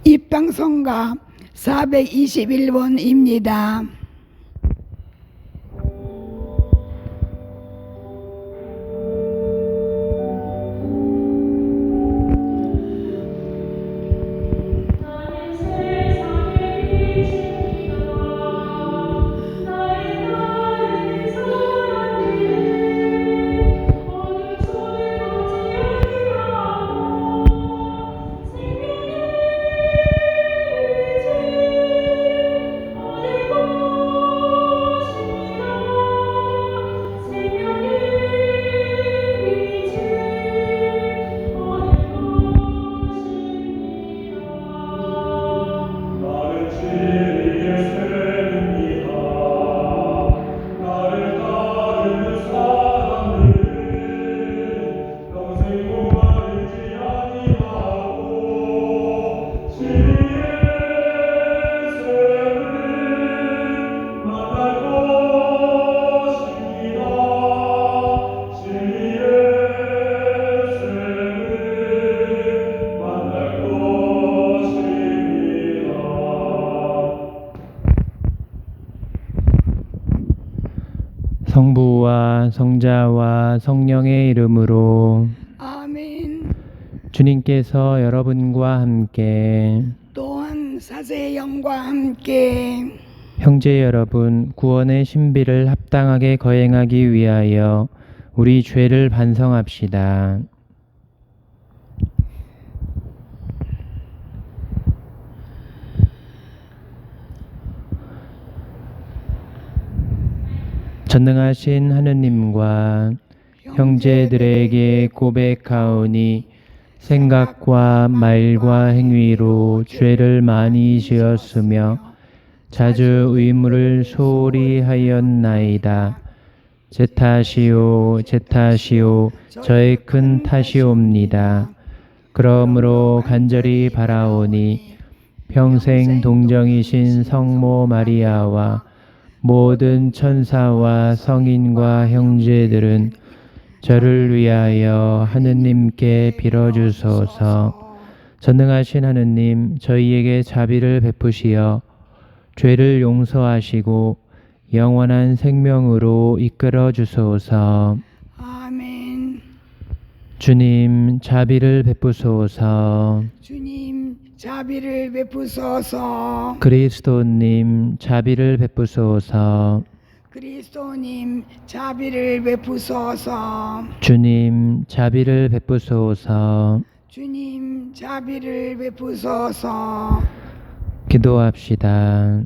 입방송가 421번입니다. 성부와 성자와 성령의 이름으로 아멘. 주님께서 여러분과 함께 또한 사제의 영과 함께 형제 여러분 구원의 신비를 합당하게 거행하기 위하여 우리 죄를 반성합시다. 전능하신 하느님과 형제들에게 고백하오니 생각과 말과 행위로 죄를 많이 지었으며 자주 의무를 소홀히 하였나이다. 제 탓이요 제 탓이요 저의 큰 탓이옵니다. 그러므로 간절히 바라오니 평생 동정이신 성모 마리아와 모든 천사와 성인과 형제들은 저를 위하여 하느님께 빌어주소서. 전능하신 하느님, 저희에게 자비를 베푸시어 죄를 용서하시고 영원한 생명으로 이끌어 주소서. 아멘. 주님, 자비를 베푸소서. 주님 자비를 베푸소서. 그리스도님, 자비를 베푸소서. 그리스도님 자비를 베푸소서. 주님, 자비를 베푸소서. 주님 자비를 베푸소서. 기도합시다.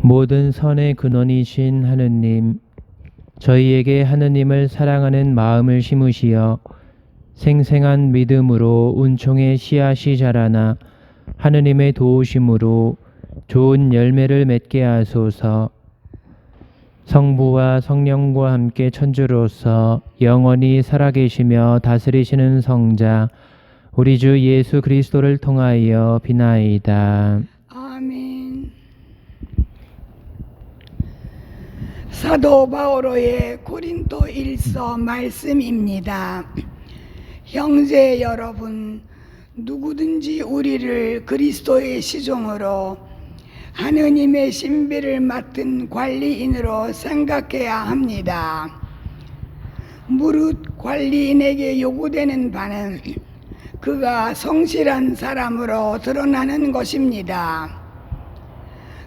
모든 선의 근원이신 하느님, 저희에게 하느님을 사랑하는 마음을 심으시어 생생한 믿음으로 은총의 씨앗이 자라나 하느님의 도우심으로 좋은 열매를 맺게 하소서. 성부와 성령과 함께 천주로서 영원히 살아계시며 다스리시는 성자 우리 주 예수 그리스도를 통하여 비나이다. 아멘. 사도 바오로의 고린도 1서 말씀입니다. 형제 여러분, 누구든지 우리를 그리스도의 시종으로 하느님의 신비를 맡은 관리인으로 생각해야 합니다. 무릇 관리인에게 요구되는 바는 그가 성실한 사람으로 드러나는 것입니다.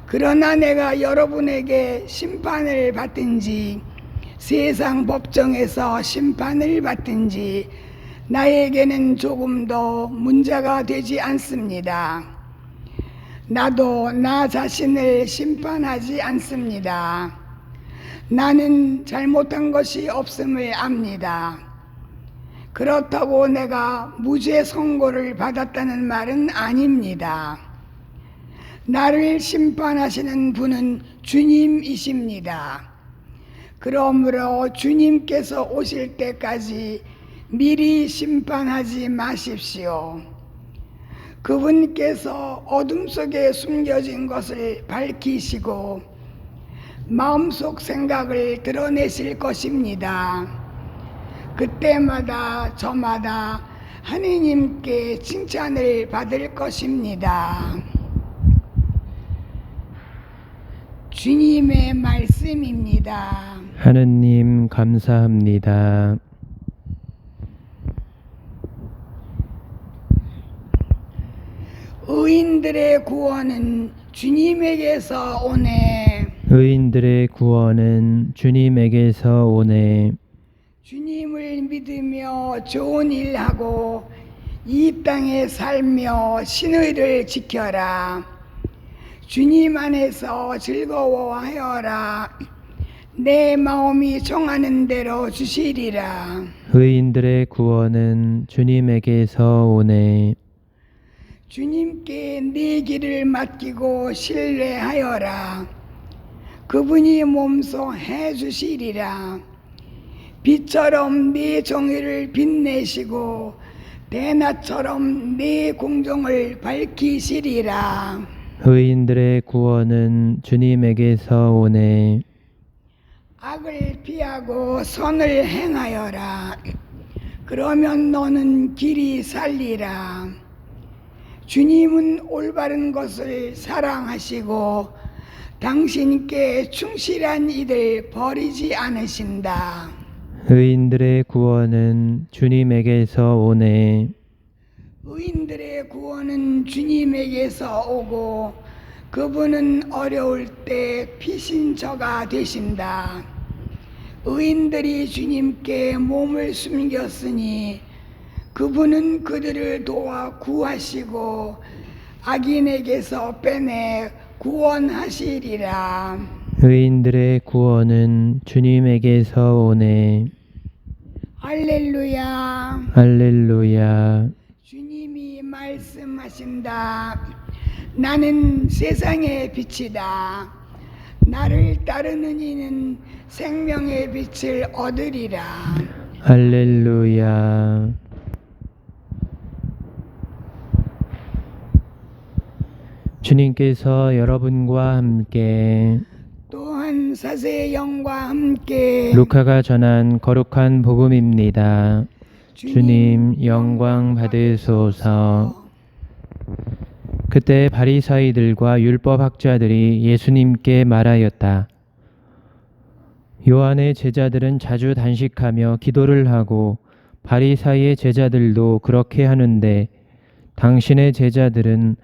그러나 내가 여러분에게 심판을 받든지 세상 법정에서 심판을 받든지 나에게는 조금도 문제가 되지 않습니다. 나도 나 자신을 심판하지 않습니다. 나는 잘못한 것이 없음을 압니다. 그렇다고 내가 무죄 선고를 받았다는 말은 아닙니다. 나를 심판하시는 분은 주님이십니다. 그러므로 주님께서 오실 때까지 미리 심판하지 마십시오. 그분께서 어둠 속에 숨겨진 것을 밝히시고 마음속 생각을 드러내실 것입니다. 그때마다 저마다 하느님께 칭찬을 받을 것입니다. 주님의 말씀입니다. 하느님 감사합니다. 의인들의 구원은 주님에게서 오네. 의인들의 구원은 주님에게서 오네. 주님을 믿으며 좋은 일하고 이 땅에 살며 신의를 지켜라. 주님 안에서 즐거워하여라. 내 마음이 정하는 대로 주시리라. 의인들의 구원은 주님에게서 오네. 주님께 네 길을 맡기고 신뢰하여라. 그분이 몸소 해주시리라. 빛처럼 네 정의를 빛내시고 대낮처럼 네 공정을 밝히시리라. 의인들의 구원은 주님에게서 오네. 악을 피하고 선을 행하여라. 그러면 너는 길이 살리라. 주님은 올바른 것을 사랑하시고 당신께 충실한 이들 버리지 않으신다. 의인들의 구원은 주님에게서 오네. 의인들의 구원은 주님에게서 오고 그분은 어려울 때 피신처가 되신다. 의인들이 주님께 몸을 숨겼으니 그분은 그들을 도와 구하시고 악인에게서 빼내 구원하시리라. 의인들의 구원은 주님에게서 오네. 할렐루야. 할렐루야. 주님이 말씀하신다. 나는 세상의 빛이다. 나를 따르는 이는 생명의 빛을 얻으리라. 할렐루야. 주님께서 여러분과 함께 또한 사세의 영과 함께 루카가 전한 거룩한 복음입니다. 주님 영광 받으소서. 그때 바리사이들과 율법학자들이 예수님께 말하였다. 요한의 제자들은 자주 단식하며 기도를 하고 바리사이의 제자들도 그렇게 하는데 당신의 제자들은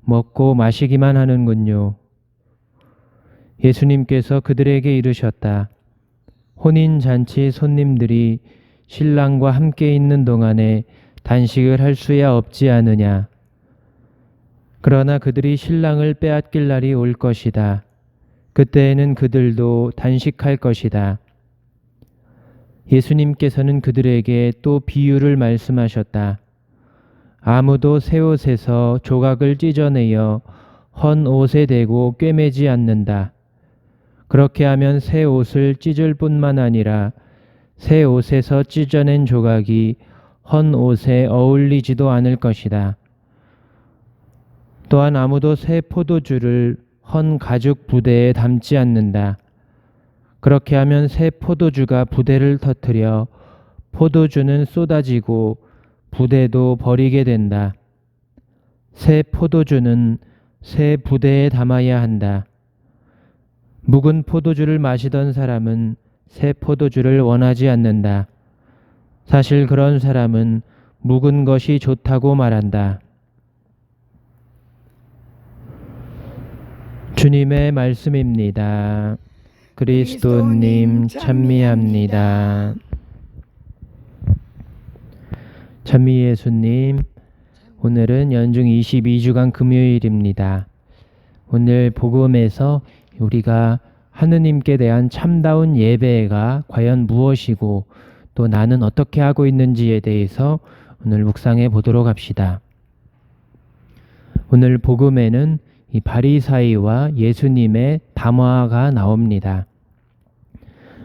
먹고 마시기만 하는군요. 예수님께서 그들에게 이르셨다. 혼인잔치 손님들이 신랑과 함께 있는 동안에 단식을 할 수야 없지 않으냐. 그러나 그들이 신랑을 빼앗길 날이 올 것이다. 그때에는 그들도 단식할 것이다. 예수님께서는 그들에게 또 비유를 말씀하셨다. 아무도 새 옷에서 조각을 찢어내어 헌 옷에 대고 꿰매지 않는다. 그렇게 하면 새 옷을 찢을 뿐만 아니라 새 옷에서 찢어낸 조각이 헌 옷에 어울리지도 않을 것이다. 또한 아무도 새 포도주를 헌 가죽 부대에 담지 않는다. 그렇게 하면 새 포도주가 부대를 터뜨려 포도주는 쏟아지고 부대도 버리게 된다. 새 포도주는 새 부대에 담아야 한다. 묵은 포도주를 마시던 사람은 새 포도주를 원하지 않는다. 사실 그런 사람은 묵은 것이 좋다고 말한다. 주님의 말씀입니다. 그리스도님 찬미합니다. 찬미 예수님, 오늘은 연중 22주간 금요일입니다. 오늘 복음에서 우리가 하느님께 대한 참다운 예배가 과연 무엇이고 또 나는 어떻게 하고 있는지에 대해서 오늘 묵상해 보도록 합시다. 오늘 복음에는 이 바리사이와 예수님의 담화가 나옵니다.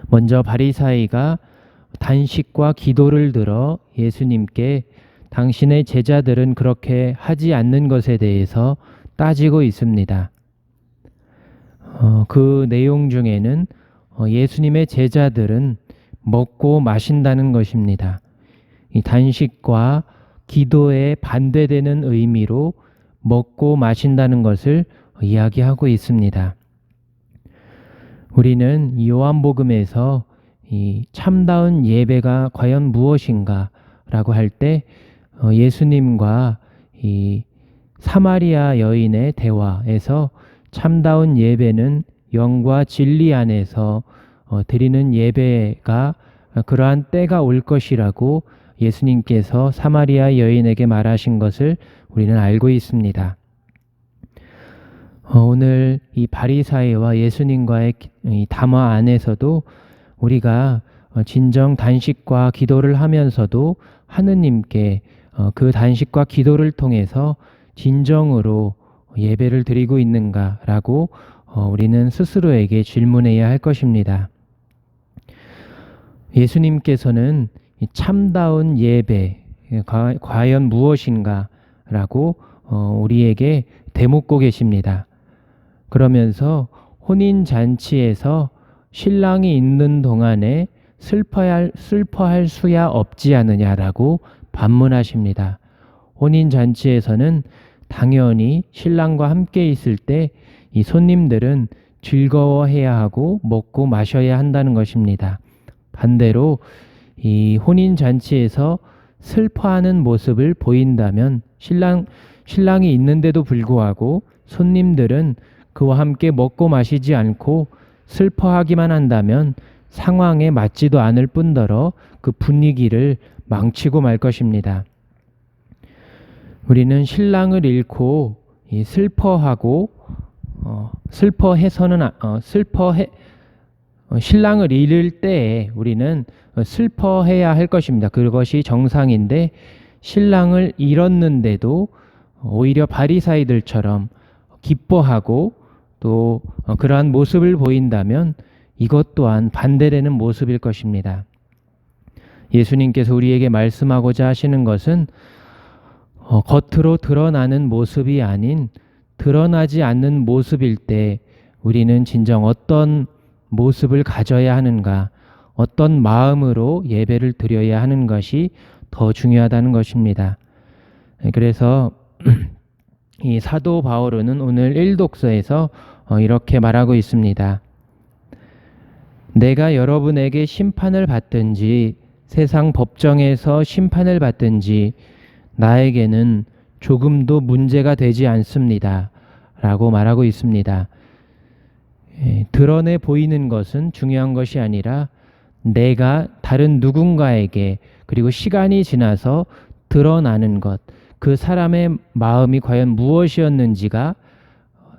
먼저 바리사이가 단식과 기도를 들어 예수님께 당신의 제자들은 그렇게 하지 않는 것에 대해서 따지고 있습니다. 그 내용 중에는 예수님의 제자들은 먹고 마신다는 것입니다. 이 단식과 기도에 반대되는 의미로 먹고 마신다는 것을 이야기하고 있습니다. 우리는 이 요한복음에서 이 참다운 예배가 과연 무엇인가 라고 할 때 예수님과 이 사마리아 여인의 대화에서 참다운 예배는 영과 진리 안에서 드리는 예배가 그러한 때가 올 것이라고 예수님께서 사마리아 여인에게 말하신 것을 우리는 알고 있습니다. 오늘 이 바리사이와 예수님과의 이 담화 안에서도 우리가 진정 단식과 기도를 하면서도 하느님께 그 단식과 기도를 통해서 진정으로 예배를 드리고 있는가라고 우리는 스스로에게 질문해야 할 것입니다. 예수님께서는 참다운 예배 과연 무엇인가라고 우리에게 대묻고 계십니다. 그러면서 혼인잔치에서 신랑이 있는 동안에 슬퍼할 수야 없지 않느냐라고 반문하십니다. 혼인잔치에서는 당연히 신랑과 함께 있을 때 이 손님들은 즐거워해야 하고 먹고 마셔야 한다는 것입니다. 반대로 이 혼인잔치에서 슬퍼하는 모습을 보인다면 신랑이 있는데도 불구하고 손님들은 그와 함께 먹고 마시지 않고 슬퍼하기만 한다면 상황에 맞지도 않을 뿐더러 그 분위기를 망치고 말 것입니다. 우리는 신랑을 잃고 슬퍼하고 신랑을 잃을 때에 우리는 슬퍼해야 할 것입니다. 그것이 정상인데 신랑을 잃었는데도 오히려 바리사이들처럼 기뻐하고 또 그러한 모습을 보인다면 이것 또한 반대되는 모습일 것입니다. 예수님께서 우리에게 말씀하고자 하시는 것은 겉으로 드러나는 모습이 아닌 드러나지 않는 모습일 때 우리는 진정 어떤 모습을 가져야 하는가, 어떤 마음으로 예배를 드려야 하는 것이 더 중요하다는 것입니다. 그래서 이 사도 바오로는 오늘 1독서에서 이렇게 말하고 있습니다. 내가 여러분에게 심판을 받든지 세상 법정에서 심판을 받든지 나에게는 조금도 문제가 되지 않습니다. 라고 말하고 있습니다. 드러내 보이는 것은 중요한 것이 아니라 내가 다른 누군가에게 그리고 시간이 지나서 드러나는 것, 그 사람의 마음이 과연 무엇이었는지가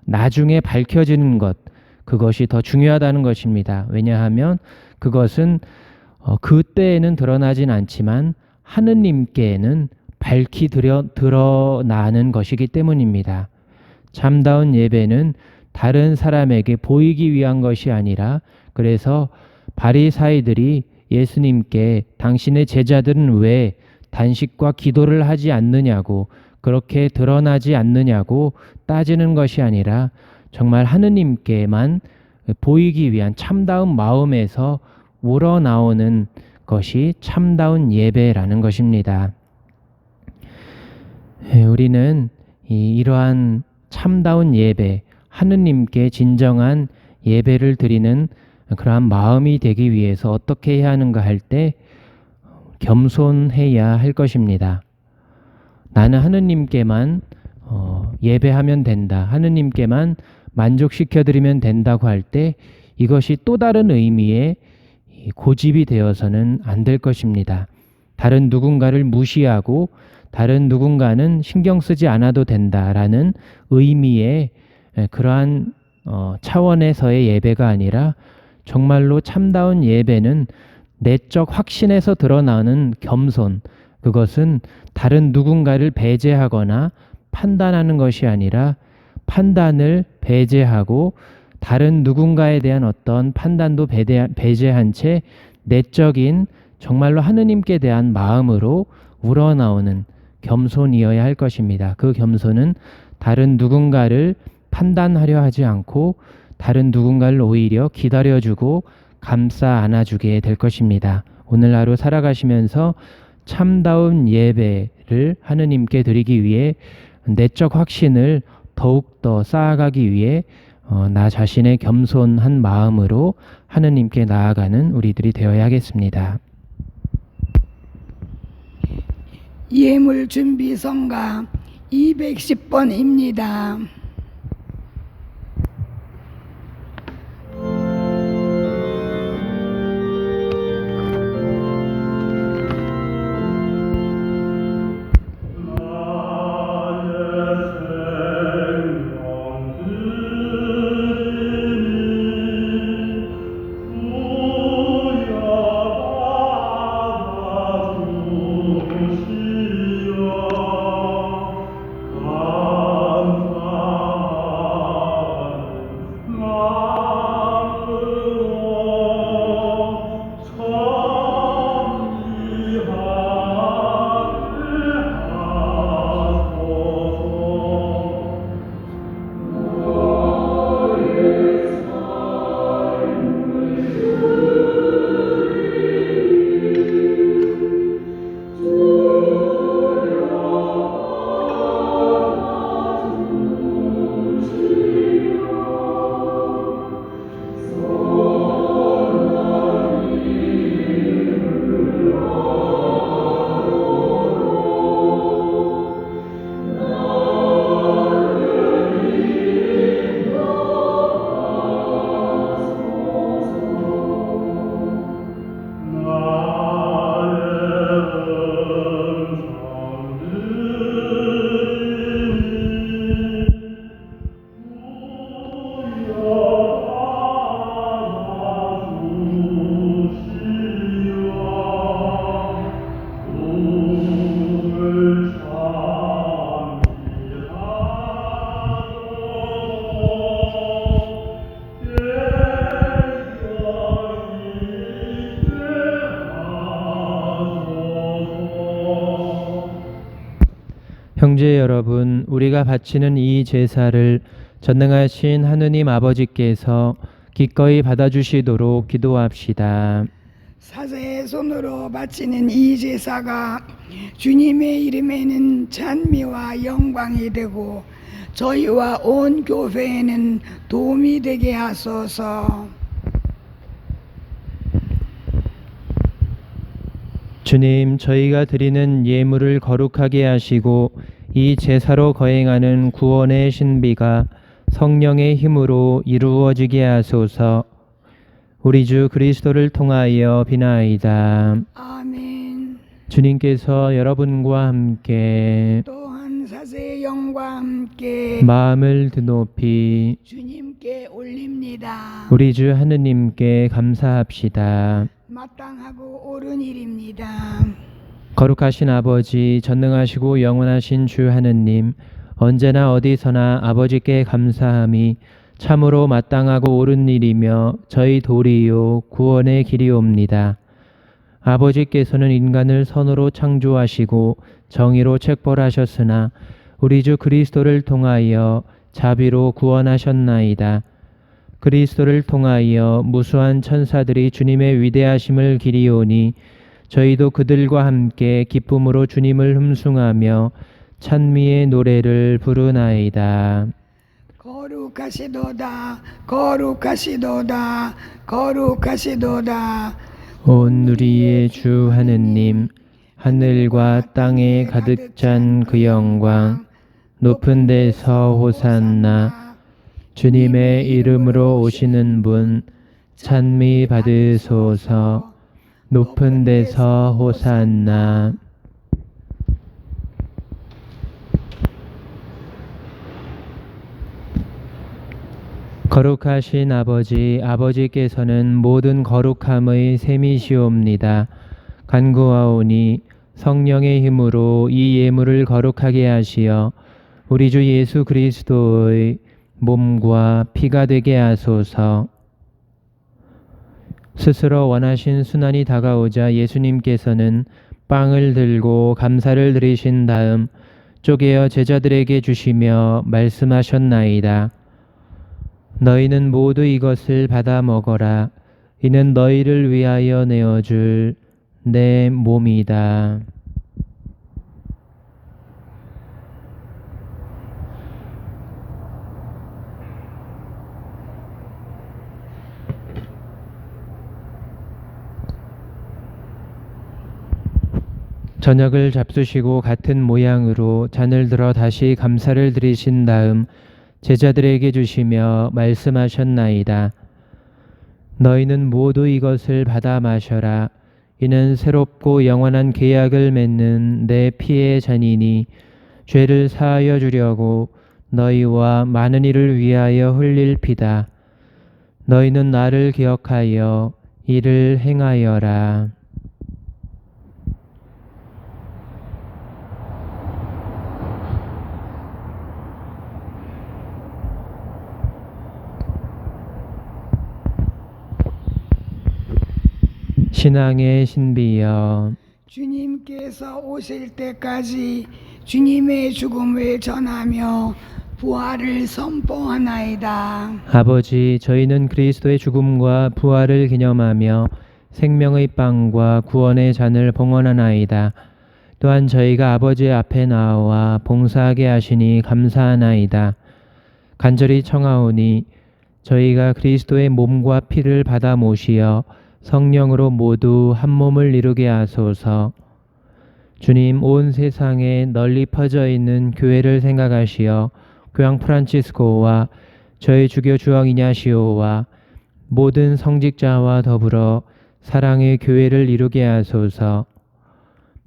나중에 밝혀지는 것, 그것이 더 중요하다는 것입니다. 왜냐하면 그것은 그때에는 드러나진 않지만 하느님께는 밝히 드러나는 것이기 때문입니다. 참다운 예배는 다른 사람에게 보이기 위한 것이 아니라 그래서 바리사이들이 예수님께 당신의 제자들은 왜 단식과 기도를 하지 않느냐고 그렇게 드러나지 않느냐고 따지는 것이 아니라 정말 하느님께만 보이기 위한 참다운 마음에서 우러나오는 것이 참다운 예배라는 것입니다. 우리는 이러한 참다운 예배, 하느님께 진정한 예배를 드리는 그러한 마음이 되기 위해서 어떻게 해야 하는가 할 때 겸손해야 할 것입니다. 나는 하느님께만 예배하면 된다. 하느님께만 만족시켜드리면 된다고 할 때 이것이 또 다른 의미의 고집이 되어서는 안 될 것입니다. 다른 누군가를 무시하고 다른 누군가는 신경 쓰지 않아도 된다라는 의미의 그러한 차원에서의 예배가 아니라 정말로 참다운 예배는 내적 확신에서 드러나는 겸손, 그것은 다른 누군가를 배제하거나 판단하는 것이 아니라 판단을 배제하고 다른 누군가에 대한 어떤 판단도 배제한 채 내적인 정말로 하느님께 대한 마음으로 우러나오는 겸손이어야 할 것입니다. 그 겸손은 다른 누군가를 판단하려 하지 않고 다른 누군가를 오히려 기다려주고 감싸 안아주게 될 것입니다. 오늘 하루 살아가시면서 참다운 예배를 하느님께 드리기 위해 내적 확신을 더욱더 쌓아가기 위해 나 자신의 겸손한 마음으로 하느님께 나아가는 우리들이 되어야 하겠습니다. 예물 준비 성가 210번입니다. 형제 여러분, 우리가 바치는 이 제사를 전능하신 하느님 아버지께서 기꺼이 받아주시도록 기도합시다. 사자의 손으로 바치는 이 제사가 주님의 이름에는 찬미와 영광이 되고 저희와 온 교회에는 도움이 되게 하소서. 주님, 저희가 드리는 예물을 거룩하게 하시고 이 제사로 거행하는 구원의 신비가 성령의 힘으로 이루어지게 하소서. 우리 주 그리스도를 통하여 비나이다. 아멘. 주님께서 여러분과 함께 또한 사제의 영과 함께 마음을 드높이 주님께 올립니다. 우리 주 하느님께 감사합시다. 마땅하고 옳은 일입니다. 거룩하신 아버지, 전능하시고 영원하신 주 하느님, 언제나 어디서나 아버지께 감사함이 참으로 마땅하고 옳은 일이며 저희 도리요 구원의 길이옵니다. 아버지께서는 인간을 선으로 창조하시고 정의로 책벌하셨으나 우리 주 그리스도를 통하여 자비로 구원하셨나이다. 그리스도를 통하여 무수한 천사들이 주님의 위대하심을 기리오니 저희도 그들과 함께 기쁨으로 주님을 흠숭하며 찬미의 노래를 부르나이다. 거룩하시도다, 거룩하시도다, 거룩하시도다. 온 누리의 주 하느님, 하늘과 땅에 가득 찬 그 영광, 높은 데서 호산나. 주님의 이름으로 오시는 분, 찬미 받으소서. 높은 데서 호산나. 거룩하신 아버지, 아버지께서는 모든 거룩함의 셈이시옵니다. 간구하오니 성령의 힘으로 이 예물을 거룩하게 하시어 우리 주 예수 그리스도의 몸과 피가 되게 하소서. 스스로 원하신 순환이 다가오자 예수님께서는 빵을 들고 감사를 드리신 다음 쪼개어 제자들에게 주시며 말씀하셨나이다. 너희는 모두 이것을 받아 먹어라. 이는 너희를 위하여 내어줄 내 몸이다. 저녁을 잡수시고 같은 모양으로 잔을 들어 다시 감사를 드리신 다음 제자들에게 주시며 말씀하셨나이다. 너희는 모두 이것을 받아 마셔라. 이는 새롭고 영원한 계약을 맺는 내 피의 잔이니 죄를 사하여 주려고 너희와 많은 이를 위하여 흘릴 피다. 너희는 나를 기억하여 이를 행하여라. 신앙의 신비여, 주님께서 오실 때까지 주님의 죽음을 전하며 부활을 선포하나이다. 아버지, 저희는 그리스도의 죽음과 부활을 기념하며 생명의 빵과 구원의 잔을 봉헌하나이다. 또한 저희가 아버지 앞에 나와 봉사하게 하시니 감사하나이다. 간절히 청하오니 저희가 그리스도의 몸과 피를 받아 모시어 성령으로 모두 한 몸을 이루게 하소서. 주님, 온 세상에 널리 퍼져 있는 교회를 생각하시어 교황 프란치스코와 저희 주교 주왕 이냐시오와 모든 성직자와 더불어 사랑의 교회를 이루게 하소서.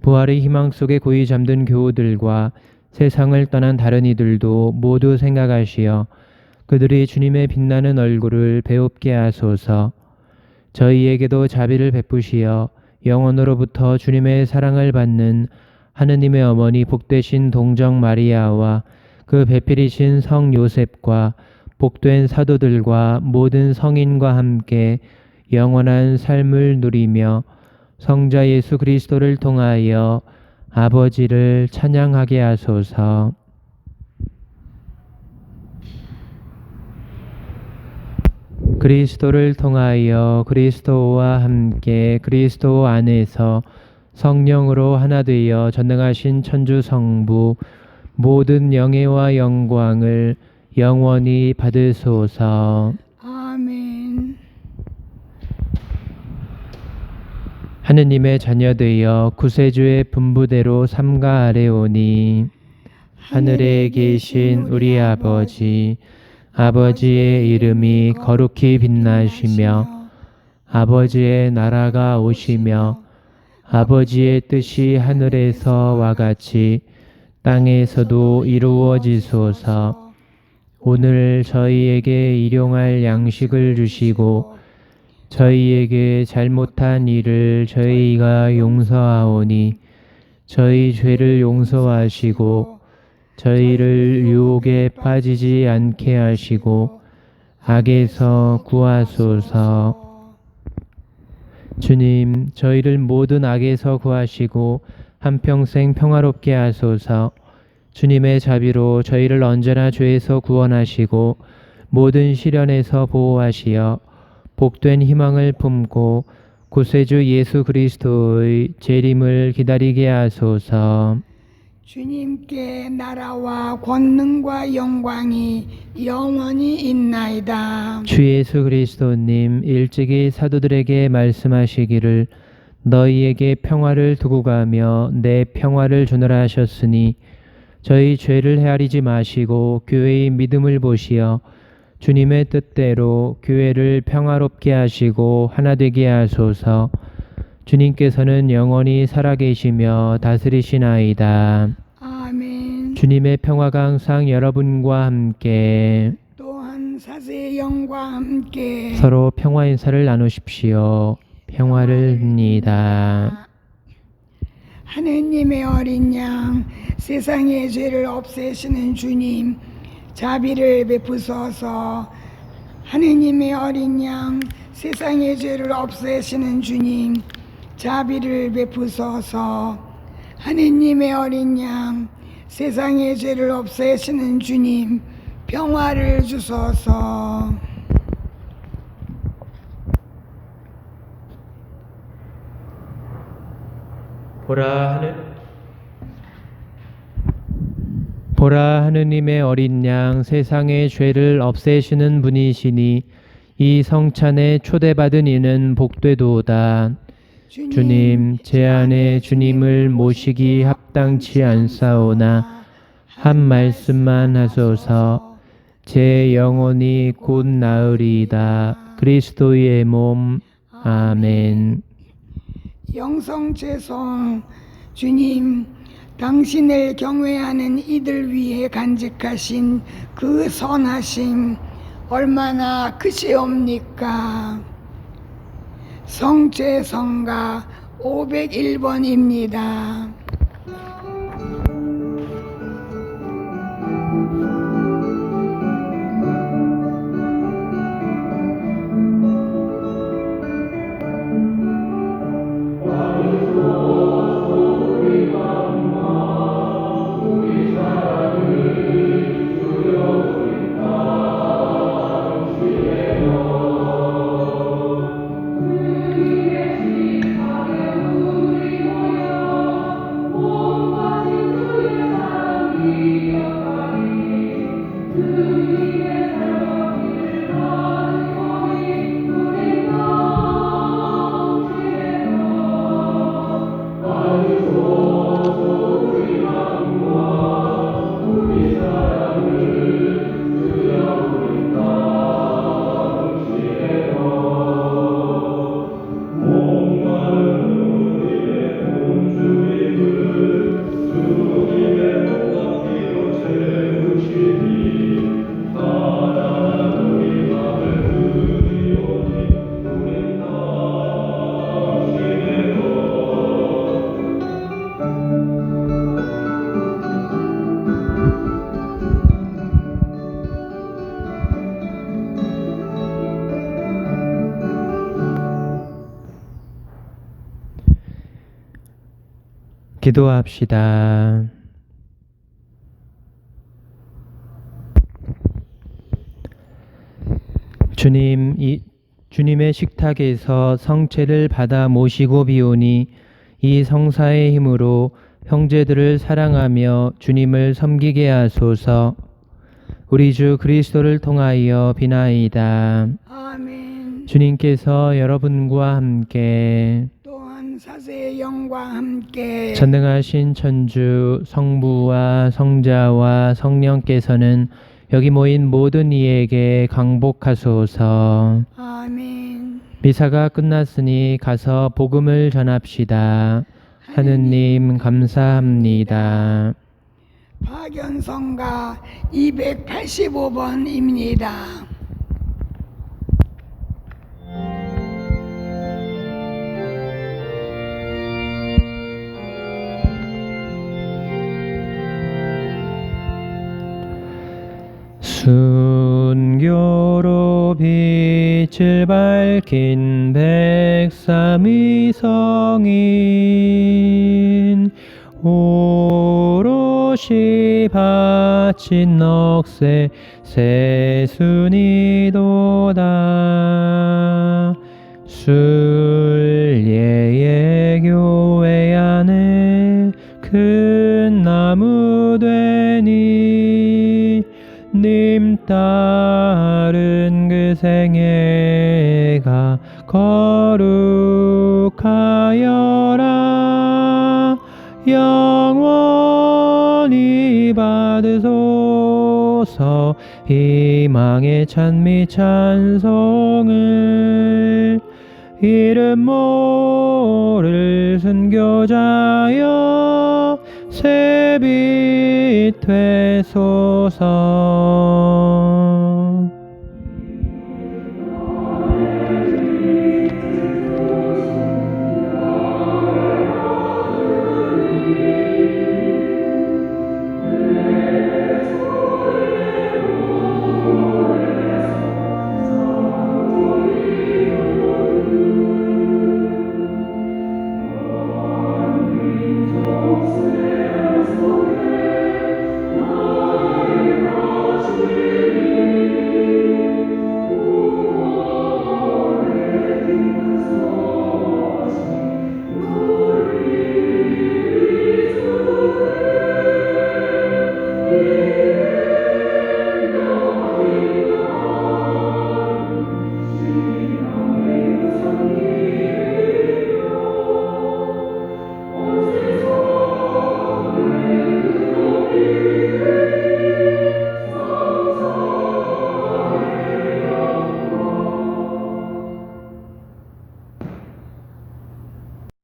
부활의 희망 속에 고이 잠든 교우들과 세상을 떠난 다른 이들도 모두 생각하시어 그들이 주님의 빛나는 얼굴을 배웁게 하소서. 저희에게도 자비를 베푸시어 영원으로부터 주님의 사랑을 받는 하느님의 어머니 복되신 동정 마리아와 그 배필이신 성 요셉과 복된 사도들과 모든 성인과 함께 영원한 삶을 누리며 성자 예수 그리스도를 통하여 아버지를 찬양하게 하소서. 그리스도를 통하여 그리스도와 함께 그리스도 안에서 성령으로 하나 되어 전능하신 천주 성부 모든 영예와 영광을 영원히 받으소서. 아멘. 하느님의 자녀되어 구세주의 분부대로 삼가하래오니 하늘에 계신 우리 아버지, 아버지의 이름이 거룩히 빛나시며 아버지의 나라가 오시며 아버지의 뜻이 하늘에서와 같이 땅에서도 이루어지소서. 오늘 저희에게 일용할 양식을 주시고 저희에게 잘못한 일을 저희가 용서하오니 저희 죄를 용서하시고 저희를 유혹에 빠지지 않게 하시고 악에서 구하소서. 주님, 저희를 모든 악에서 구하시고 한평생 평화롭게 하소서. 주님의 자비로 저희를 언제나 죄에서 구원하시고 모든 시련에서 보호하시어 복된 희망을 품고 구세주 예수 그리스도의 재림을 기다리게 하소서. 주님께 나라와 권능과 영광이 영원히 있나이다. 주 예수 그리스도님, 일찍이 사도들에게 말씀하시기를 너희에게 평화를 두고 가며 내 평화를 주노라 하셨으니 저희 죄를 헤아리지 마시고 교회의 믿음을 보시어 주님의 뜻대로 교회를 평화롭게 하시고 하나 되게 하소서. 주님께서는 영원히 살아계시며 다스리시나이다. 아멘. 주님의 평화가 항상 여러분과 함께 또한 사세의 영과 함께 서로 평화 인사를 나누십시오. 평화를 빕니다. 하느님의 어린 양, 세상의 죄를 없애시는 주님, 자비를 베푸소서. 하느님의 어린 양, 세상의 죄를 없애시는 주님, 자비를 베푸소서. 하느님의 어린 양, 세상의 죄를 없애시는 주님, 평화를 주소서. 보라 하느님의 어린 양 세상의 죄를 없애시는 분이시니 이 성찬에 초대받은 이는 복되도다. 주님, 제 안에 주님을 모시기 합당치 않사오나 한 말씀만 하소서. 제 영혼이 곧 나으리이다. 그리스도의 몸. 아멘. 영성죄송. 주님, 당신을 경외하는 이들 위해 간직하신 그 선하심 얼마나 크시옵니까? 성죄성가 501번입니다. 기도합시다. 주님의 식탁에서 성체를 받아 모시고 비오니 이 성사의 힘으로 형제들을 사랑하며 주님을 섬기게 하소서. 우리 주 그리스도를 통하여 비나이다. 아멘. 주님께서 여러분과 함께 또한 사세의 영과 함께 전능하신 천주 성부와 성자와 성령께서는 여기 모인 모든 이에게 강복하소서. 아멘. 미사가 끝났으니 가서 복음을 전합시다. 하느님 감사합니다. 박연성가 285번입니다. 순교로 빛을 밝힌 백삼위 성인 오롯이 바친 넋에 새순이도다. 순례의 교회 안에 큰 나무 되니 님 따른 그 생애가 거룩하여라. 영원히 받으소서. 희망의 찬미 찬송을 이름 모를 순교자여 새빛 되소서.